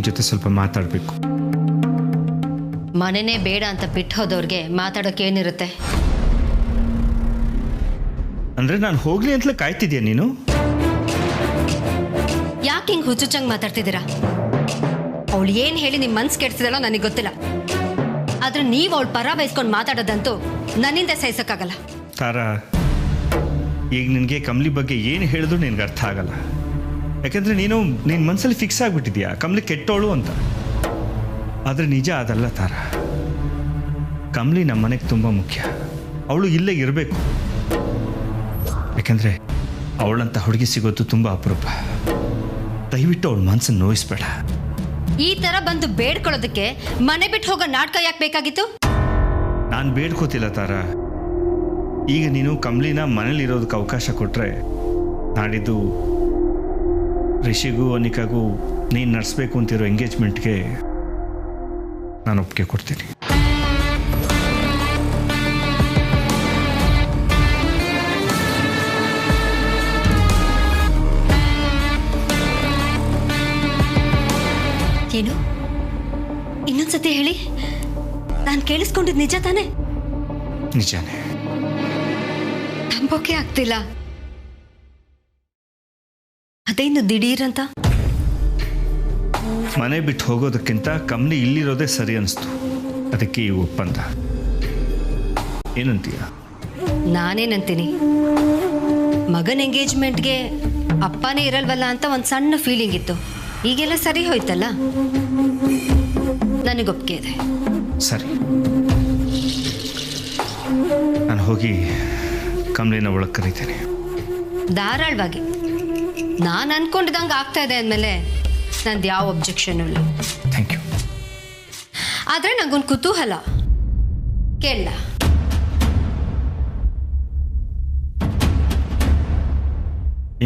ಜೊತೆ ಸ್ವಲ್ಪ ಮಾತಾಡಬೇಕು. ಮನೆನೇ ಬೇಡ ಅಂತ ಬಿಟ್ಟು ಹೋದವ್ರಿಗೆ ಮಾತಾಡೋಕೆ ಏನಿರುತ್ತೆ? ಅಂದರೆ ನಾನು ಹೋಗಲಿ ಅಂತಲೇ ಕಾಯ್ತಿದ್ಯಾ ನೀನು? ಯಾಕೆ ಹಿಂಗೆ ಹುಚ್ಚುಚ್ಚಂಗೆ ಮಾತಾಡ್ತಿದ್ದೀರಾ? ಅವಳು ಏನು ಹೇಳಿ ನಿಮ್ಮ ಮನ್ಸು ಕೆಡ್ಸಿದಳೋ ನನಗೆ ಗೊತ್ತಿಲ್ಲ. ಆದ್ರೆ ನೀವು ಅವಳು ಪರ ಬಯಸ್ಕೊಂಡು ಮಾತಾಡೋದಂತೂ ನನ್ನಿಂದ ಸಹಿಸೋಕ್ಕಾಗಲ್ಲ. ತಾರಾ, ಈಗ ನಿನಗೆ ಕಮಲಿ ಬಗ್ಗೆ ಏನು ಹೇಳಿದ್ರು ನಿನಗೆ ಅರ್ಥ ಆಗಲ್ಲ. ಯಾಕೆಂದರೆ ನೀನು ನಿನ್ನ ಮನಸ್ಸಲ್ಲಿ ಫಿಕ್ಸ್ ಆಗಿಬಿಟ್ಟಿದ್ಯಾ ಕಮಲಿ ಕೆಟ್ಟೋಳು ಅಂತ. ಆದರೆ ನಿಜ ಅದಲ್ಲ ತಾರಾ. ಕಮಲಿ ನಮ್ಮ ಮನೆಗೆ ತುಂಬ ಮುಖ್ಯ. ಅವಳು ಇಲ್ಲೇ ಇರಬೇಕು. ಯಾಕೆಂದರೆ ಅವಳಂತ ಹುಡುಗಿ ಸಿಗೋದು ತುಂಬ ಅಪರೂಪ. ದಯವಿಟ್ಟು ಅವಳ ಮನಸ್ಸನ್ನು ನೋಯಿಸ್ಬೇಡ. ಈ ಥರ ಬಂದು ಬೇಡ್ಕೊಳ್ಳೋದಕ್ಕೆ ಮನೆ ಬಿಟ್ಟು ಹೋಗೋ ನಾಟಕ ಯಾಕೆ ಬೇಕಾಗಿತ್ತು? ನಾನು ಬೇಡ್ಕೋತಿಲ್ಲ ತಾರಾ. ಈಗ ನೀನು ಕಮಲಿನ ಮನೇಲಿರೋದಕ್ಕೆ ಅವಕಾಶ ಕೊಟ್ಟರೆ ನಾಡಿದ್ದು ರಿಷಿಗೂ ಅನಿಕಾಗೂ ನೀನು ನಡೆಸಬೇಕು ಅಂತಿರೋ ಎಂಗೇಜ್ಮೆಂಟ್ಗೆ ನಾನು ಒಪ್ಪಿಗೆ ಕೊಡ್ತೀನಿ. ಏನು? ಇನ್ನೊಂದ್ಸತಿ ಹೇಳಿ. ನಾನು ಕೇಳಿಸ್ಕೊಂಡಿದ್ದು ನಿಜ ತಾನೆ? ನಿಜಾನೇ. ನಂಬೋಕೆ ಆಗ್ತಿಲ್ಲ. ಅದೇನು ದಿಢೀರಂತ? ಮನೆ ಬಿಟ್ಟು ಹೋಗೋದಕ್ಕಿಂತ ಕಮಲಿ ಇಲ್ಲಿರೋದೇ ಸರಿ ಅನಿಸ್ತು. ಅದಕ್ಕೆ ಈ ಒಪ್ಪಂದ. ಏನಂತೀಯ? ನಾನೇನಂತೀನಿ, ಮಗನ ಎಂಗೇಜ್ಮೆಂಟ್ಗೆ ಅಪ್ಪನೇ ಇರಲ್ವಲ್ಲ ಅಂತ ಒಂದು ಸಣ್ಣ ಫೀಲಿಂಗ್ ಇತ್ತು. ಈಗೆಲ್ಲ ಸರಿ ಹೋಯ್ತಲ್ಲ, ನನಗೊಪ್ಪಿಗೆ ಇದೆ. ಸರಿ, ನಾನು ಹೋಗಿ ಕಮಲಿನ ಒಳಗೆ ಕರೀತೇನೆ. ಧಾರಾಳವಾಗಿ. ನಾನು ಅನ್ಕೊಂಡಿದ್ದಂಗೆ ಆಗ್ತಾ ಇದೆ ಅಂದಮೇಲೆ ನಂದು ಯಾವ ಒಬ್ಜೆಕ್ಷನ್ ಇಲ್ಲ. Thank you. ಆದರೆ ನಂಗೊಂದು ಕುತೂಹಲ. ಕೇಳ?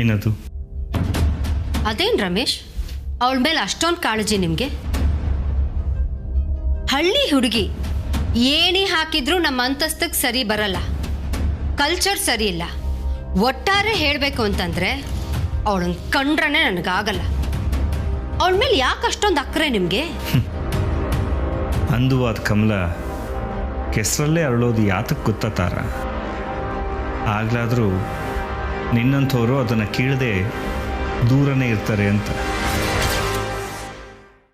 ಏನದು? ಅದೇನು ರಮೇಶ್, ಅವಳ ಮೇಲೆ ಅಷ್ಟೊಂದು ಕಾಳಜಿ ನಿಮಗೆ? ಹಳ್ಳಿ ಹುಡುಗಿ ಏನೇ ಹಾಕಿದ್ರೂ ನಮ್ಮ ಅಂತಸ್ತಕ್ಕೆ ಸರಿ ಬರಲ್ಲ, ಕಲ್ಚರ್ ಸರಿ ಇಲ್ಲ. ಒಟ್ಟಾರೆ ಹೇಳಬೇಕು ಅಂತಂದರೆ ಅವಳನ್ನ ಕಂಡ್ರೆ ನನಗಾಗಲ್ಲ. ಅವಳ ಮೇಲೆ ಯಾಕೆ ಅಷ್ಟೊಂದು ಅಕ್ಕರೆ ನಿಮಗೆ? ಅಂದುವಾದ ಕಮಲ ಕೆಸರಲ್ಲೇ ಅರಳೋದು ಯಾತಕ್ಕೆ ಗೊತ್ತಾ ತಾರ? ಆಗ್ಲಾದರೂ ನಿನ್ನಂಥವ್ರು ಅದನ್ನು ಕೀಳದೆ ದೂರನೇ ಇರ್ತಾರೆ ಅಂತ.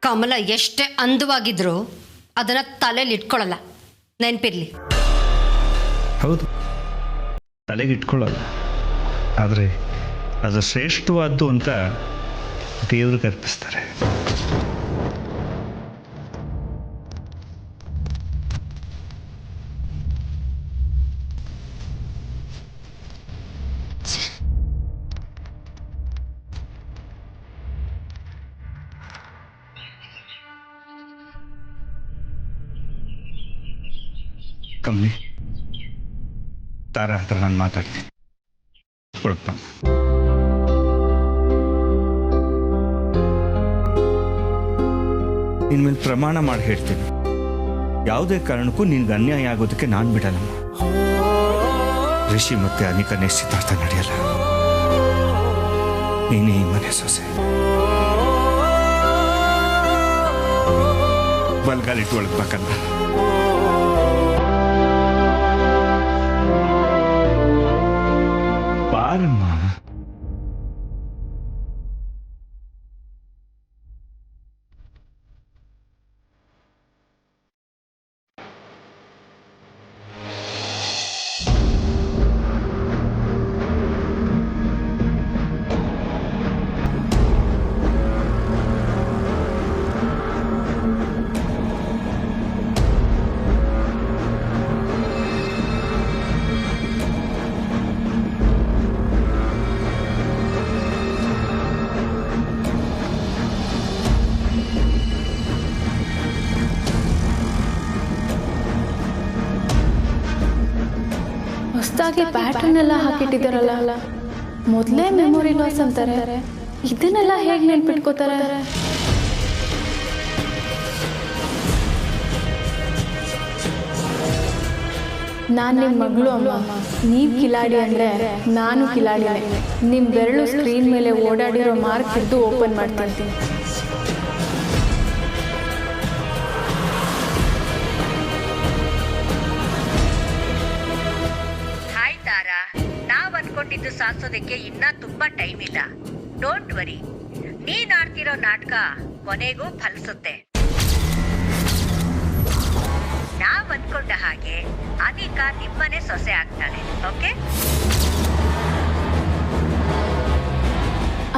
ಕಮಲ ಎಷ್ಟೇ ಅಂದವಾಗಿದ್ರೂ ಅದನ್ನು ತಲೆಯಲ್ಲಿ ಇಟ್ಕೊಳ್ಳಲ್ಲ, ನೆನಪಿರ್ಲಿ. ಹೌದು, ತಲೆಗೆ ಇಟ್ಕೊಳ್ಳಲ್ಲ. ಆದರೆ ಅದು ಶ್ರೇಷ್ಠವಾದ್ದು ಅಂತ ದೇವ್ರಿಗೆ ಅರ್ಪಿಸ್ತಾರೆ. ಕಮ್ಮಿ ತಾರಾ ಹತ್ರ ನಾನು ಮಾತಾಡ್ತೀನಿ. ಕೊಡಪ್ಪ. ಇನ್ಮೇಲೆ ಪ್ರಮಾಣ ಮಾಡಿ ಹೇಳ್ತೀನಿ, ಯಾವುದೇ ಕಾರಣಕ್ಕೂ ನಿನ್ಗೆ ಅನ್ಯಾಯ ಆಗೋದಕ್ಕೆ ನಾನು ಬಿಡಲ್ಲ. ರಿಷಿ ಮತ್ತೆ ಅನಿಕಾ ನಿಶ್ಚಿತಾರ್ಥ ನಡೆಯಲ್ಲ. ನೀನೇ ಈ ಮನೆ ಸೊಸೆ. ಬಲ್ಗಾಲಿಟ್ಟು ಒಳಗ್ಬೇಕಲ್ಲ. ಬಾರಮ್ಮ. ಹೊಸದಾಗಿ ಪ್ಯಾಟರ್ನ್ ಎಲ್ಲ ಹಾಕಿಟ್ಟಿದ್ದಾರಲ್ಲ, ಮೊದಲೇ ಮೆಮೊರಿ ಲಾಸ್ ಅಂತಾರೆ. ಇದನ್ನೆಲ್ಲ ಹೇಗೆ ನೆನ್ಪಿಟ್ಕೋತಾರೆ? ನಾನು ನಿಮ್ಮ ಮಗಳು ಅಮ್ಮ. ನೀವು ಕಿಲಾಡಿ ಅಂದರೆ ನಾನು ಕಿಲಾಡಿನೇ. ನಿಮ್ಮ ಬೆರಳು ಸ್ಕ್ರೀನ್ ಮೇಲೆ ಓಡಾಡಿರೋ ಮಾರ್ಕ್ ಹಿಡಿದು ಓಪನ್ ಮಾಡ್ತೀನಿ. ಸಾಧಿಸೋದಕ್ಕೆ ಇನ್ನ ತುಂಬಾ ಟೈಮ್ ಇಲ್ಲ. ಡೋಂಟ್ ವರಿ, ನೀನ್ ಆಡ್ತಿರೋ ನಾಟಕ ಕೊನೆಗೂ ಫಲಿಸುತ್ತೆ. ನಾವ್ ಅಂದ್ಕೊಂಡ ಹಾಗೆ ಅನಿಕಾ ನಿಮ್ಮನೆ ಸೊಸೆ ಆಗ್ತಾಳೆ. ಓಕೆ?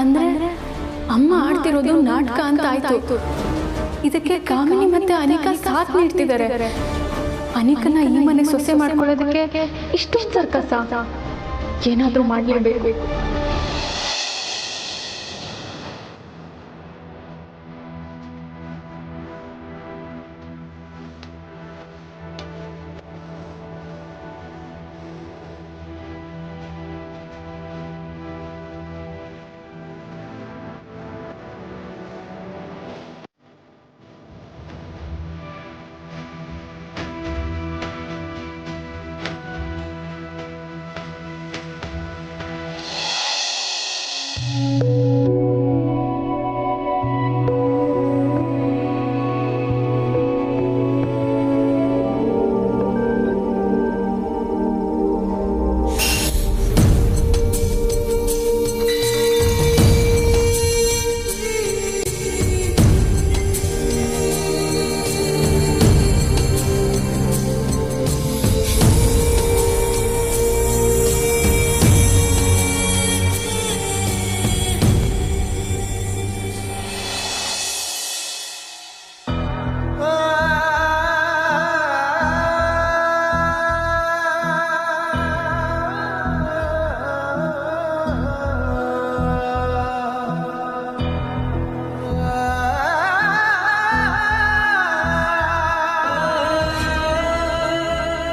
ಅಂದ್ರೆ ಅಮ್ಮ ಆಡ್ತಿರೋದು ನಾಟಕ ಅಂತ ಆಯ್ತು. ಇದಕ್ಕೆ ಕಾಮಿನಿ ಮತ್ತೆ ಅನಿಕಾ ಸಾಥ್ ನೀಡ್ತಿದ್ದಾರೆ. ಅನಿಕನ ಈ ಮನೆ ಸೊಸೆ ಮಾಡ್ಕೊಳ್ಳೋದಕ್ಕೆ ಇಷ್ಟು ಸರ್ಕಸ. ಏನಾದ್ರೂ ಮಾಡಲೇಬೇಕು.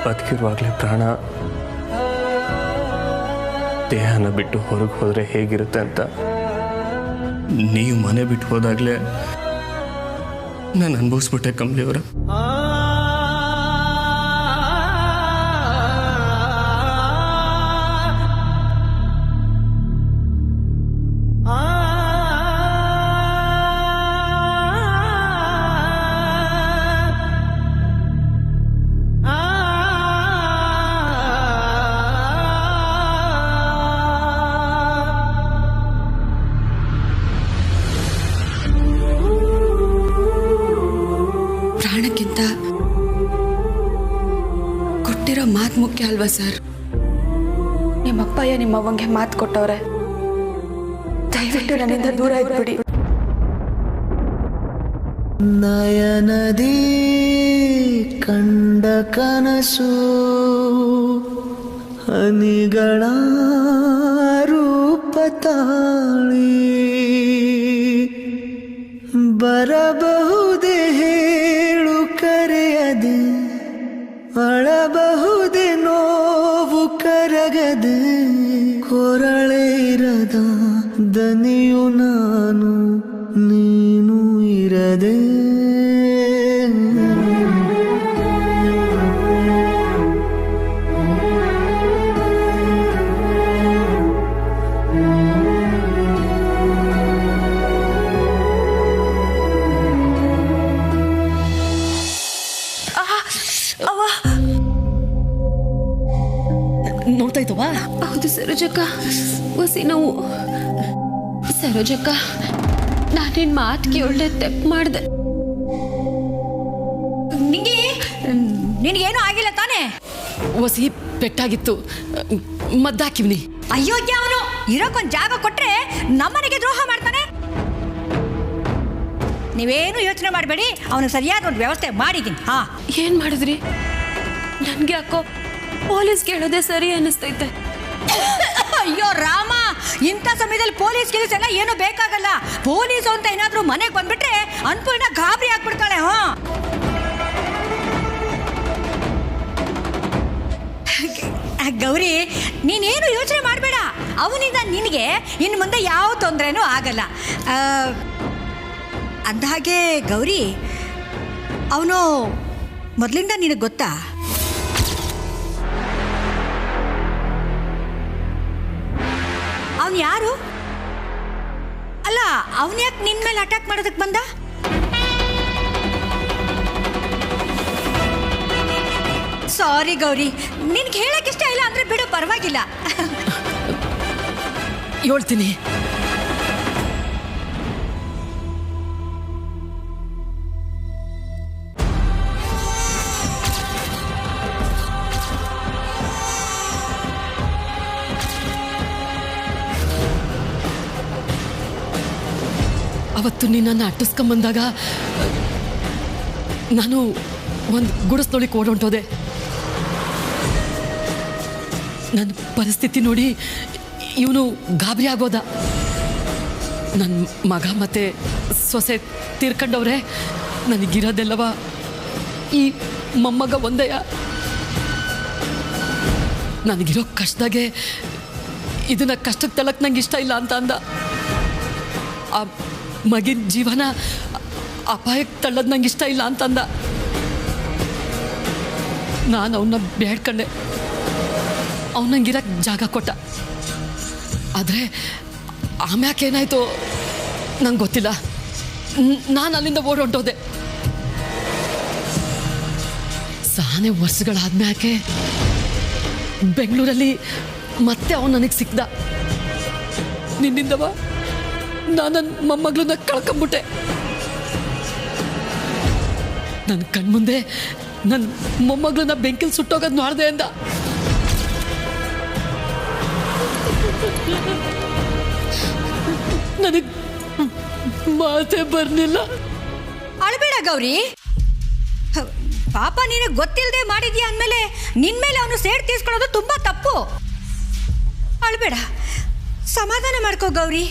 ಬದುಕಿರುವಾಗಲೇ ಪ್ರಾಣ ದೇಹನ ಬಿಟ್ಟು ಹೊರಗೆ ಹೋದರೆ ಹೇಗಿರುತ್ತೆ ಅಂತ ನೀವು ಮನೆ ಬಿಟ್ಟು ಹೋದಾಗಲೇ ನಾನು ಅನುಭವಿಸ್ಬಿಟ್ಟೆ ಕಮಲಿಯವರ. ಪ್ರಾಣಕ್ಕಿಂತ ಕೊಟ್ಟಿರೋ ಮಾತು ಮುಖ್ಯ ಅಲ್ವಾ ಸರ್? ನಿಮ್ಮಪ್ಪಯ್ಯ ನಿಮ್ಮವ್ವಂಗೆ ಮಾತು ಕೊಟ್ಟವ್ರೆ. ದಯವಿಟ್ಟು ನನ್ನಿಂದ ದೂರ ಇದ್ಬಿಡಿ. ನಯನದಿ ಕಂಡ ಕನಸು ಹನಿಗಳ ರೂಪ ತಾಳಿ ಬರಬಹುದೇ ಹೇಳು ಕರೆಯದೆ, ಅಳಬಹುದೇ ನೋವು ಕರಗದೆ, ಕೊರಳೇರದ ದನಿಯು ನಾನು ನೀನು ಇರದೆ. ನೋಡ್ತಾ ಇದ್ದವಾ? ಹೌದು ಸರೋಜಕ್ಕ, ಹೊಸಿ ನೋವು. ಸರೋಜಕ್ಕ, ನಾನೇನ್ ಮಾತು ಕೇಳ್ದೆ ತೆಪ್ಪು ಮಾಡ್ದೆ. ನಿನಗೇನು ಆಗಿಲ್ಲ ತಾನೇ? ಹೊಸಿ ಪೆಟ್ಟಾಗಿತ್ತು, ಮದ್ದಾಕಿವ್ನಿ. ಅಯೋಗ್ಯ ಅವನು. ಇರೋಕೊಂದ್ ಜಾಗ ಕೊಟ್ರೆ ನಮ್ಮನೆಗೆ ದ್ರೋಹ ಮಾಡ್ತಾನೆ. ನೀವೇನು ಯೋಚನೆ ಮಾಡಬೇಡಿ, ಅವನು ಸರಿಯಾದ ಒಂದು ವ್ಯವಸ್ಥೆ ಮಾಡಿದ್ದೀನಿ. ಹಾ, ಏನ್ ಮಾಡಿದ್ರಿ? ನನ್ಗೆ ಯಾಕೋ ಪೊಲೀಸ್ ಕೇಳೋದೇ ಸರಿ ಅನ್ನಿಸ್ತೈತೆ. ಅಯ್ಯೋ ರಾಮ, ಇಂಥ ಸಮಯದಲ್ಲಿ ಪೊಲೀಸ್ ಗಿಲೀಸ್ ಎಲ್ಲ ಏನು ಬೇಕಾಗಲ್ಲ. ಪೊಲೀಸ್ ಅಂತ ಏನಾದ್ರೂ ಮನೆಗೆ ಬಂದ್ಬಿಟ್ರೆ ಅನ್ಪೂರ್ಣ ಗಾಬರಿ ಆಗ್ಬಿಡ್ತಾಳೆ. ಹಾ, ಗೌರಿ, ನೀನೇನು ಯೋಚನೆ ಮಾಡಬೇಡ. ಅವನಿಂದ ನಿನಗೆ ಇನ್ನು ಮುಂದೆ ಯಾವ ತೊಂದರೆನೂ ಆಗಲ್ಲ. ಅಂದಹಾಗೆ ಗೌರಿ, ಅವನು ಮೊದಲಿಂದ ನಿನಗೆ ಗೊತ್ತಾ? ಅವನು ಯಾರು? ಅಲ್ಲ, ಅವನು ಯಾಕೆ ನಿನ್ನ ಮೇಲೆ ಅಟ್ಯಾಕ್ ಮಾಡೋದಕ್ಕೆ ಬಂದ? ಸಾರಿ ಗೌರಿ, ನಿನ್ಗೆ ಹೇಳಕ್ ಇಷ್ಟ ಇಲ್ಲ ಅಂದ್ರೆ ಬಿಡು, ಪರವಾಗಿಲ್ಲ. ಹೇಳ್ತೀನಿ. ಅವತ್ತು ನಿನ್ನನ್ನು ಅಟ್ಟಿಸ್ಕೊಂಬಂದಾಗ ನಾನು ಒಂದು ಗುಡಿಸ್ನೊಳಗೆ ಓಡೊಂಟೋದೆ. ನನ್ನ ಪರಿಸ್ಥಿತಿ ನೋಡಿ ಇವನು ಗಾಬರಿ ಆಗೋದ. ನನ್ನ ಮಗ ಮತ್ತೆ ಸೊಸೆ ತೀರ್ಕೊಂಡವ್ರೆ. ನನಗಿರೋದೆಲ್ಲವ ಈ ಮೊಮ್ಮಗ ಒಂದೆಯ. ನನಗಿರೋ ಕಷ್ಟದಾಗೆ ಇದನ್ನ ಕಷ್ಟಕ್ಕೆ ತಳಕ್ಕೆ ನಂಗೆ ಇಷ್ಟ ಇಲ್ಲ ಅಂತ ಅಂದ. ಆ ಮಗಿನ ಜೀವನ ಅಪಾಯಕ್ಕೆ ತಳ್ಳೋದು ನಂಗೆ ಇಷ್ಟ ಇಲ್ಲ ಅಂತಂದ. ನಾನು ಅವನ್ನ ಬೇಡ್ಕೊಂಡೆ. ಅವ್ನು ನಂಗಿರಕ್ಕೆ ಜಾಗ ಕೊಟ್ಟ. ಆದರೆ ಆಮ್ಯಾಕೇನಾಯ್ತು ನಂಗೆ ಗೊತ್ತಿಲ್ಲ. ನಾನು ಅಲ್ಲಿಂದ ಓಡೊಂಟೋದೆ. ಸಾನೆ ವರ್ಷಗಳಾದ್ಮ್ಯಾಕೆ ಬೆಂಗಳೂರಲ್ಲಿ ಮತ್ತೆ ಅವನು ನನಗೆ ಸಿಕ್ದ. ನಿನ್ನಿಂದವ ನಾನು ನನ್ನ ಮೊಮ್ಮಗಳನ್ನ ಕಳ್ಕೊಂಬಿಟ್ಟೆ. ನನ್ನ ಕಣ್ಮುಂದೆ ನನ್ನ ಮೊಮ್ಮಗಳನ್ನ ಬೆಂಕಿಲ್ ಸುಟ್ಟೋಗೋದು ನೋಡಿದೆ ಅಂದ. ನನಗೆ ಮಾತೇ ಬರ್ಲಿಲ್ಲ. ಅಳಬೇಡ ಗೌರಿ, ಪಾಪ ನೀನು ಗೊತ್ತಿಲ್ಲದೆ ಮಾಡಿದ್ಯಾ ಅಂದಮೇಲೆ ನಿನ್ಮೇಲೆ ಅವನು ಸೇಡ್ ತೀರ್ಸ್ಕೊಳ್ಳೋದು ತುಂಬಾ ತಪ್ಪು. ಅಳಬೇಡ, ಸಮಾಧಾನ ಮಾಡ್ಕೋ ಗೌರಿ.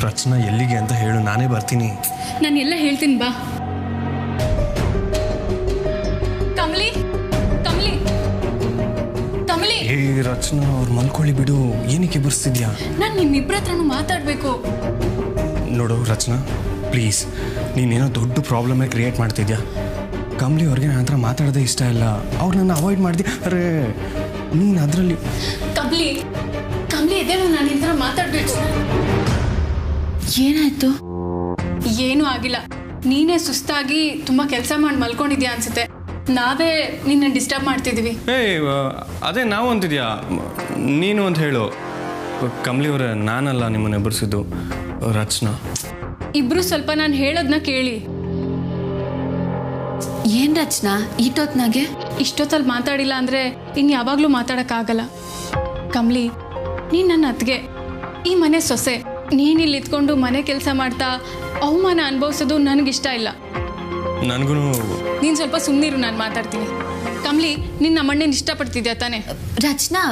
ರಚನಾ ಎಲ್ಲಿಗೆ ಅಂತ ಹೇಳು, ನಾನೇ ಬರ್ತೀನಿ. ನಾನು ಎಲ್ಲ ಹೇಳ್ತೀನಿ ಬಾ. ಕಮಲಿ ಕಮಲಿ ಕಮಲಿ. ಏ ರಚನಾ, ಅವ್ರು ಮಲ್ಕೊಳ್ಳಿ ಬಿಡು, ಏನಕ್ಕೆ ಬರ್ಸ್ತಿದ್ಯಾ? ನಾನು ನಿಮ್ಮಿಬ್ಬರ ಹತ್ರನೂ ಮಾತಾಡಬೇಕು. ನೋಡು ರಚನಾ, ಪ್ಲೀಸ್, ನೀನೇನೋ ದೊಡ್ಡ ಪ್ರಾಬ್ಲಮೇ ಕ್ರಿಯೇಟ್ ಮಾಡ್ತಿದ್ಯಾ. ಕಮಲಿ ಅವ್ರಿಗೆ ನನ್ನ ಹತ್ರ ಮಾತಾಡೋದೇ ಇಷ್ಟ ಇಲ್ಲ. ಅವ್ರು ನನ್ನ ಅವಾಯ್ಡ್ ಮಾಡಿದೆ. ಅರೇ ನೀನು ಅದರಲ್ಲಿ ಕಮಲಿ ಕಮಲಿ ಇದೇನೋ ನಾನು ಈ ಥರ ಮಾತಾಡ್ಬೇಕು. ಏನಾಯ್ತು? ಏನೂ ಆಗಿಲ್ಲ. ನೀನೇ ಸುಸ್ತಾಗಿ ತುಂಬ ಕೆಲಸ ಮಾಡಿ ಮಲ್ಕೊಂಡಿದ್ಯಾ ಅನ್ಸುತ್ತೆ. ನಾವೇ ನಿನ್ನ ಡಿಸ್ಟರ್ಬ್ ಮಾಡ್ತಿದ್ವಿ. ಅದೇ ನಾವು ಅಂತಿದ್ಯಾ, ನೀನು ಅಂತ ಹೇಳು. ಕಮಲಿ ಅವರೇ, ನಾನಲ್ಲ ನಿಮ್ಮನ್ನ ಎಬ್ಬರಿಸಿದ್ದು, ರಚನಾ. ಇಬ್ರು ಸ್ವಲ್ಪ ನಾನು ಹೇಳೋದನ್ನ ಕೇಳಿ. ಏನ್ ರಚನಾ ಈಟೊತ್ನಾಗೆ? ಇಷ್ಟೊತ್ತಲ್ಲಿ ಮಾತಾಡಿಲ್ಲ ಅಂದರೆ ಇನ್ನು ಯಾವಾಗಲೂ ಮಾತಾಡೋಕ್ಕಾಗಲ್ಲ. ಕಮಲಿ, ನೀನು ನನ್ನ ಅತ್ತಿಗೆ, ಈ ಮನೆ ಸೊಸೆ. ನೀನಿಲ್ಲಿ ಇದ್ಕೊಂಡು ಮನೆ ಕೆಲಸ ಮಾಡ್ತಾ ಅವಮಾನ ಅನುಭವಿಸೋದು ನನಗಿಷ್ಟ ಇಲ್ಲ. ನನಗೂ ನೀನು ಸ್ವಲ್ಪ ಸುಮ್ಮನಿರು, ನಾನು ಮಾತಾಡ್ತೀನಿ. ಕಮಲಿ, ನಿನ್ನ ನಮ್ಮಣ್ಣನ ಇಷ್ಟಪಡ್ತಿದ್ಯಾ ತಾನೆ? ರಚನಾ,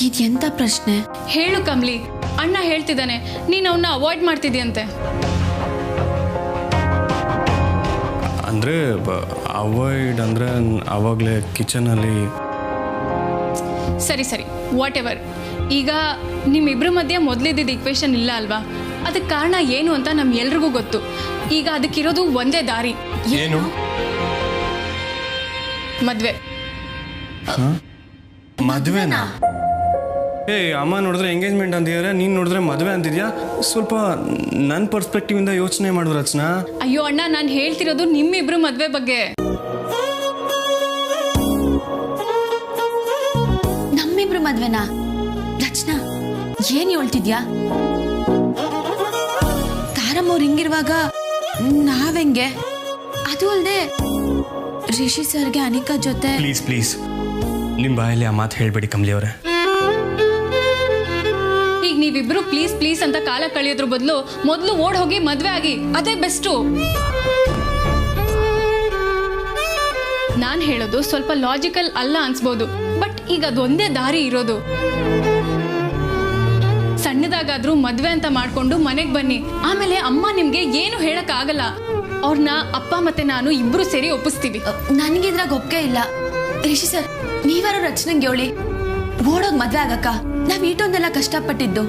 ಇದೆಂತ ಪ್ರಶ್ನೆ? ಹೇಳು ಕಮಲಿ. ಅಣ್ಣ ಹೇಳ್ತಿದ್ದಾನೆ ನೀನು ಅವನ್ನ ಅವಾಯ್ಡ್ ಮಾಡ್ತಿದ್ಯಂತೆ. ಅಂದರೆ ಅವಾಯ್ಡ್ ಅಂದರೆ ಆವಾಗಲೇ ಕಿಚನಲ್ಲಿ. ಸರಿ ಸರಿ, ವಾಟ್ ಎವರ್. ಈಗ ನಿಮ್ಮಿಬ್ಬರ ಮಧ್ಯೆ ಮೊದಲಿದ್ದಿದ್ದು ಈಕ್ವೇಷನ್ ಇಲ್ಲ ಅಲ್ವಾ? ಅದಕ್ಕೆ ಕಾರಣ ಏನು ಅಂತ ನಮ್ಗೆಲ್ರಿಗೂ ಗೊತ್ತು. ಈಗ ಅದಕ್ಕಿರೋದು ಒಂದೇ ದಾರಿ. ಏನು? ಮದ್ವೆ. ಮದುವೆನಾ? ಏ ಅಮ್ಮ ನೋಡಿದ್ರೆ ಎಂಗೇಜ್ಮೆಂಟ್ ಅಂತಿದ್ದಾರೆ, ನೀನು ನೋಡಿದ್ರೆ ಮದುವೆ ಅಂತಿದ್ಯಾ. ಸ್ವಲ್ಪ ನನ್ನ ಪರ್ಸ್ಪೆಕ್ಟಿವ್ ಇಂದ ಯೋಚನೆ ಮಾಡು ರಚನಾ. ಅಯ್ಯೋ ಅಣ್ಣ, ನಾನು ಹೇಳ್ತಿರೋದು ನಿಮ್ಮಿಬ್ರು ಮದ್ವೆ ಬಗ್ಗೆ. ನಮ್ಮಿಬ್ರು ಮದ್ವೆನಾ? ರಚನಾ, ಏನ್ ಹೇಳ್ತಿದ್ಯಾ? ತಾರಮ್ಮವ್ರು ಹಿಂಗಿರುವಾಗ ನಾವೆಂಗೆ? ಅದು ಅಲ್ಲದೆ ರಿಷಿ ಸರ್ಗೆ ಅನಿಕಾ ಜೊತೆ. ಪ್ಲೀಸ್ ಪ್ಲೀಸ್, ನಿಮ್ಮ ಬಾಯಲ್ಲಿ ಆ ಮಾತು ಹೇಳ್ಬೇಡಿ ಕಮಲಿ ಅವರೇ. ಈಗ ನೀವಿಬ್ರು ಪ್ಲೀಸ್ ಪ್ಲೀಸ್ ಅಂತ ಕಾಲ ಕಳೆಯೋದ್ರ ಬದಲು ಮೊದಲು ಓಡ್ ಹೋಗಿ ಮದ್ವೆ ಆಗಿ, ಅದೇ ಬೆಸ್ಟು. ನಾನು ಹೇಳೋದು ಸ್ವಲ್ಪ ಲಾಜಿಕಲ್ ಅಲ್ಲ ಅನ್ಸ್ಬೋದು, ಬಟ್ ಈಗ ಅದೊಂದೇ ದಾರಿ ಇರೋದು. ಸಣ್ಣದಾಗಾದ್ರೂ ಮದ್ವೆ ಅಂತ ಮಾಡ್ಕೊಂಡು ಮನೆಗೆ ಬನ್ನಿ. ಆಮೇಲೆ ಅಮ್ಮ ನಿಮ್ಗೆ ಏನು ಹೇಳಕ್ ಆಗಲ್ಲ. ಅವ್ರನ್ನ ಅಪ್ಪ ಮತ್ತೆ ನಾನು ಇಬ್ರು ಸೇರಿ ಒಪ್ಪಿಸ್ತೀವಿ. ನನ್ಗಿದ್ರಾಗ ಒಪ್ಪಿಗೆ ಇಲ್ಲ. ರಿಷಿ ಸರ್, ನೀವಾರು ರಚನೆಗೆ ಹೇಳಿ, ಓಡೋಗ್ ಮದ್ವೆ ಆಗಕ್ಕ. ನಾವ್ ಈಟೊಂದೆಲ್ಲ ಕಷ್ಟಪಟ್ಟಿದ್ದು.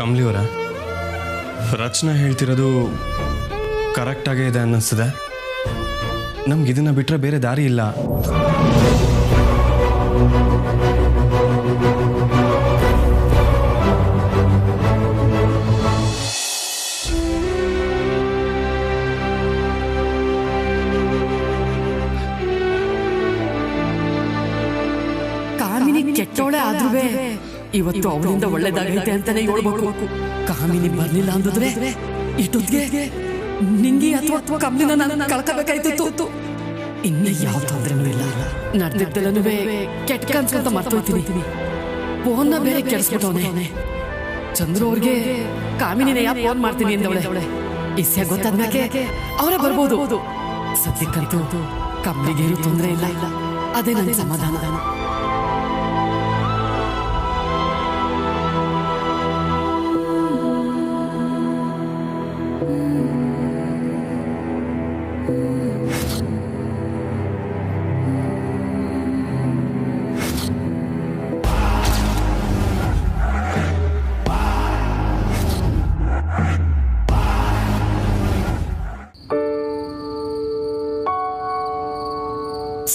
ಕಮಲಿ ಅವರ, ರಚನಾ ಹೇಳ್ತಿರೋದು ಕರೆಕ್ಟ್ ಆಗೇ ಇದೆ ಅನ್ನಿಸ್ತದೆ. ನಮ್ಗೆ ಇದನ್ನ ಬಿಟ್ರೆ ಬೇರೆ ದಾರಿ ಇಲ್ಲ. ಆದ್ರೂ ಇವತ್ತು ಅವಳಿಂದ ಒಳ್ಳೇದಾಗೈತೆ ಅಂತಾನೆ ಹೇಳ್ಬೇಕು. ಕಾಮಿನಿ ಬರ್ಲಿಲ್ಲ ಅಂದಿದ್ರೆ ಇಷ್ಟೊತ್ತಿಗೆ ನಿಂಗಿ ಅಥವಾ ಕಮ್ಮಿನ ನಾನು ಕಳ್ಕೋಬೇಕಾಯ್ತಿತ್ತು. ಇನ್ನ ಯಾವ ತೊಂದ್ರೆನೂ ಇಲ್ಲ. ನಡೆದಿದ್ದೆಲ್ಲನೂ ಕೆಟ್ಟ ಕನ್ಸ್ಕೊಂತ ಮರ್ತೋಯ್ತೀನಿ. ಫೋನ್ನ ಬೇರೆ ಕೆಡಿಸ್ಬಿಟ್ಟವನೆ. ಚಂದ್ರು ಅವ್ರಿಗೆ ಕಾಮಿನಿನ ಯಾಕೆ ಫೋನ್ ಮಾಡ್ತೀನಿ ಅಂದವಳೆ. ಇಸ್ಯ ಗೊತ್ತಾದ್ಮೇಲೆ ಅವರೇ ಬರ್ಬೋದು. ಸದ್ಯಕ್ಕಂತೂ ಕಮ್ಮಿಗೇನು ತೊಂದರೆ ಇಲ್ಲ. ಅದೇ ನನ್ನ ಸಮಾಧಾನ.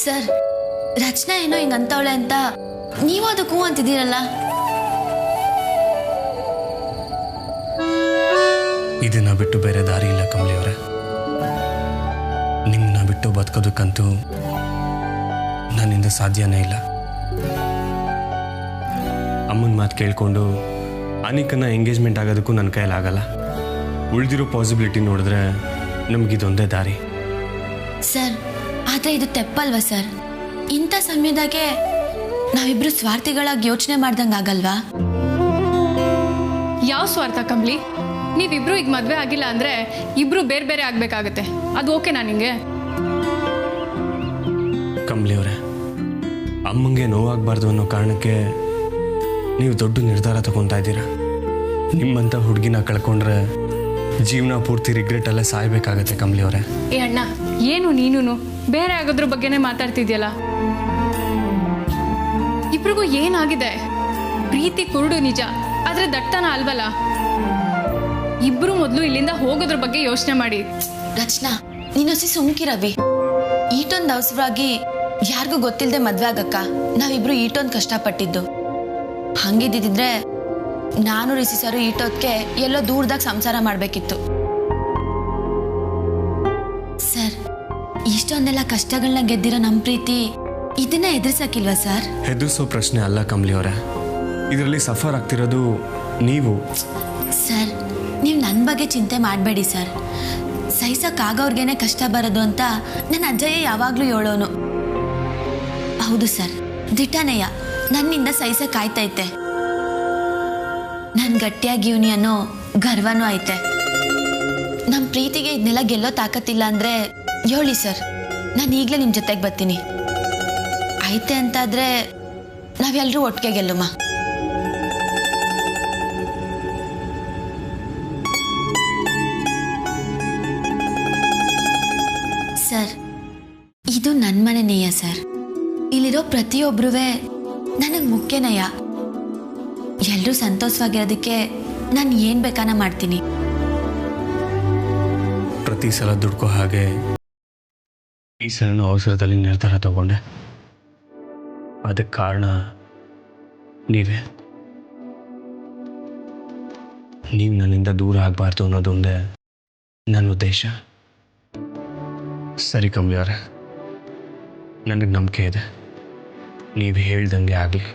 ಸರ್, ರಚನಾ ಏನೋ ಹಿಂಗಂತವಳೆ ಅಂತ ನೀವು ಅದಕ್ಕೂ ಅಂತಿದ್ದೀರಲ್ಲ. ಇದನ್ನ ಬಿಟ್ಟು ಬೇರೆ ದಾರಿ ಇಲ್ಲ ಕಮಲಿಯವರೇ. ನಿಮ್ಮನ್ನ ಬಿಟ್ಟು ಬದುಕೋದಕ್ಕಂತೂ ನನ್ನಿಂದ ಸಾಧ್ಯನೇ ಇಲ್ಲ. ಅಮ್ಮನ ಮಾತು ಕೇಳಿಕೊಂಡು ಅನಿಕನ್ನ ಎಂಗೇಜ್ಮೆಂಟ್ ಆಗೋದಕ್ಕೂ ನನ್ನ ಕೈಲಾಗಲ್ಲ. ಉಳಿದಿರೋ ಪಾಸಿಬಿಲಿಟಿ ನೋಡಿದ್ರೆ ನಮಗಿದೊಂದೇ ದಾರಿ. ಸರ್, ಆದರೆ ಇದು ತೆಪ್ಪಲ್ವಾ ಸರ್? ಇಂಥ ಸಮಯದಾಗೆ ನಾವಿಬ್ರು ಸ್ವಾರ್ಥಿಗಳಾಗಿ ಯೋಚನೆ ಮಾಡ್ದಂಗೆ ಆಗಲ್ವಾ? ಯಾವ ಸ್ವಾರ್ಥ ಕಮ್ಲಿ? ನೀವಿಬ್ರು ಈಗ ಮದುವೆ ಆಗಿಲ್ಲ ಅಂದರೆ ಇಬ್ರು ಬೇರೆ ಬೇರೆ ಆಗಬೇಕಾಗತ್ತೆ. ಅದು ಓಕೆನಾ ನಿಂಗೆ? ಕಮಲಿಯವರೇ, ಅಮ್ಮಂಗೆ ನೋವಾಗಬಾರ್ದು ಅನ್ನೋ ಕಾರಣಕ್ಕೆ ನೀವು ದೊಡ್ಡ ನಿರ್ಧಾರ ತಗೊತಾ ಇದ್ದೀರಾ. ನಿಮ್ಮಂಥ ಹುಡುಗಿನ ಕಳ್ಕೊಂಡ್ರೆ ಜೀವನ ಪೂರ್ತಿ ರಿಗ್ರೆಟ್ ಅಲ್ಲೇ ಸಾಯ್ಬೇಕಾಗತ್ತೆ ಕಮಲಿಯವರೇ. ಏ ಅಣ್ಣ, ಏನು ನೀನು ಬೇರೆ ಆಗೋದ್ರ ಬಗ್ಗೆನೇ ಮಾತಾಡ್ತಿದ್ಯಲ್ಲ? ಇಬ್ರಿಗೂ ಏನಾಗಿದೆ? ಪ್ರೀತಿ ಕುರುಡು ನಿಜ, ಆದ್ರೆ ದಟ್ಟತನ ಅಲ್ವಲ್ಲ. ಇಬ್ರು ಮೊದಲು ಇಲ್ಲಿಂದ ಹೋಗೋದ್ರ ಬಗ್ಗೆ ಯೋಚನೆ ಮಾಡಿ. ರಚನಾ, ನೀನೊಸಿ ಸುಮ್ಕಿರವಿ. ಈಟೊಂದು ಅವಸರವಾಗಿ ಯಾರಿಗೂ ಗೊತ್ತಿಲ್ಲದೆ ಮದ್ವೆ ಆಗಕ್ಕ ನಾವಿಬ್ರು ಈಟೊಂದು ಕಷ್ಟಪಟ್ಟಿದ್ದು. ಹಂಗಿದ್ದಿದ್ರೆ ನಾನು ರಿಸಿ ಸರು ಈಟೋದ್ಕೆ ಎಲ್ಲೋ ದೂರದಾಗ ಸಂಸಾರ ಮಾಡಬೇಕಿತ್ತು. ಸರ್, ಇಷ್ಟೊಂದೆಲ್ಲ ಕಷ್ಟಗಳನ್ನ ಗೆದ್ದಿರೋ ನಮ್ಮ ಪ್ರೀತಿ ಇದನ್ನ ಎದುರಿಸಕ್ಕಿಲ್ವಾ ಸರ್? ಹೆದರ್ಸೋ ಪ್ರಶ್ನೆ ಅಲ್ಲ ಕಮಲಿಯವರೇ, ಇದರಲ್ಲಿ ಸಫರ್ ಆಗ್ತಿರೋದು ನೀವು. ಸರ್, ನೀವು ನನ್ನ ಬಗ್ಗೆ ಚಿಂತೆ ಮಾಡಬೇಡಿ ಸರ್. ಸಹಿಸಕ್ಕಾಗೋರ್ಗೇನೆ ಕಷ್ಟ ಬರೋದು ಅಂತ ನನ್ನ ಅಜ್ಜಯ್ಯ ಯಾವಾಗಲೂ ಹೇಳೋನು. ಹೌದು ಸರ್, ದಿಟ್ಟನೆಯ ನನ್ನಿಂದ ಸಹಿಸಕ್ಕಾಯ್ತೈತೆ. ನಾನು ಗಟ್ಟಿಯಾಗಿವ್ನಿ ಅನ್ನೋ ಗರ್ವನೂ ಐತೆ. ನಮ್ಮ ಪ್ರೀತಿಗೆ ಇದನ್ನೆಲ್ಲ ಗೆಲ್ಲೋ ತಾಕತ್ತಿಲ್ಲ ಅಂದರೆ ಹೇಳಿ ಸರ್, ನಾನು ಈಗಲೇ ನಿಮ್ಮ ಜೊತೆಗೆ ಬರ್ತೀನಿ. ಐತೆ ಅಂತಾದರೆ ನಾವೆಲ್ಲರೂ ಒಟ್ಟಿಗೆ ಗೆಲ್ಲುಮ. ಸರ್, ಇದು ನನ್ನ ಮನೆನೆಯ ಸರ್. ಇಲ್ಲಿರೋ ಪ್ರತಿಯೊಬ್ಬರೂ ನನಗೆ ಮುಖ್ಯನಯ್ಯ. ಎಲ್ಲರೂ ಸಂತೋಷವಾಗಿರೋದಕ್ಕೆ ನಾನು ಏನು ಬೇಕಾನ ಮಾಡ್ತೀನಿ. ಪ್ರತಿ ಸಲ ದುಡ್ಕೋ ಹಾಗೆ ಈ ಸಲ ಅವಸರದಲ್ಲಿ ನಿರ್ಧಾರ ತಗೊಂಡೆ. ಅದಕ್ಕೆ ಕಾರಣ ನೀವೇ. ನೀವು ನನ್ನಿಂದ ದೂರ ಆಗಬಾರ್ದು ಅನ್ನೋದೊಂದೇ ನನ್ನ ಉದ್ದೇಶ. ಸರಿ ಕಮಲಿಯವರೇ, ನನಗೆ ನಂಬಿಕೆ ಇದೆ, ನೀವು ಹೇಳ್ದಂಗೆ ಆಗಲಿ.